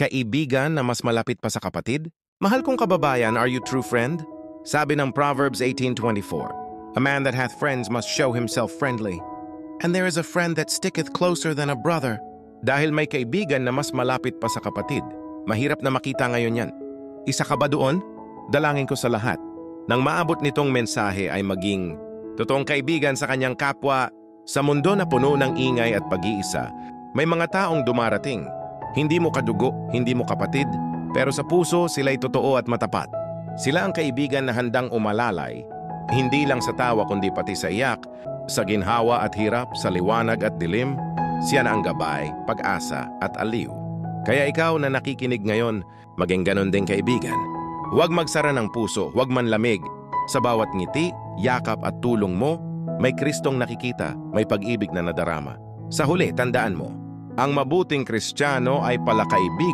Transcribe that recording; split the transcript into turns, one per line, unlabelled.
Kaibigan na mas malapit pa sa kapatid? Mahal kong kababayan, are you true friend? Sabi ng Proverbs 18:24, a man that hath friends must show himself friendly. And there is a friend that sticketh closer than a brother. Dahil may kaibigan na mas malapit pa sa kapatid, mahirap na makita ngayon yan. Isa ka ba doon? Dalangin ko sa lahat. Nang maabot nitong mensahe ay maging totoong kaibigan sa kanyang kapwa. Sa mundo na puno ng ingay at pag-iisa, may mga taong dumarating. Hindi mo kadugo, hindi mo kapatid, pero sa puso sila'y totoo at matapat. Sila ang kaibigan na handang umalalay, hindi lang sa tawa kundi pati sa iyak, sa ginhawa at hirap, sa liwanag at dilim. Siya na ang gabay, pag-asa at aliw. Kaya ikaw na nakikinig ngayon, maging ganon din kaibigan. Huwag magsara ng puso, huwag manlamig. Sa bawat ngiti, yakap at tulong mo, may Kristong nakikita, may pag-ibig na nadarama. Sa huli, tandaan mo, ang mabuting Kristiyano ay palakaibigan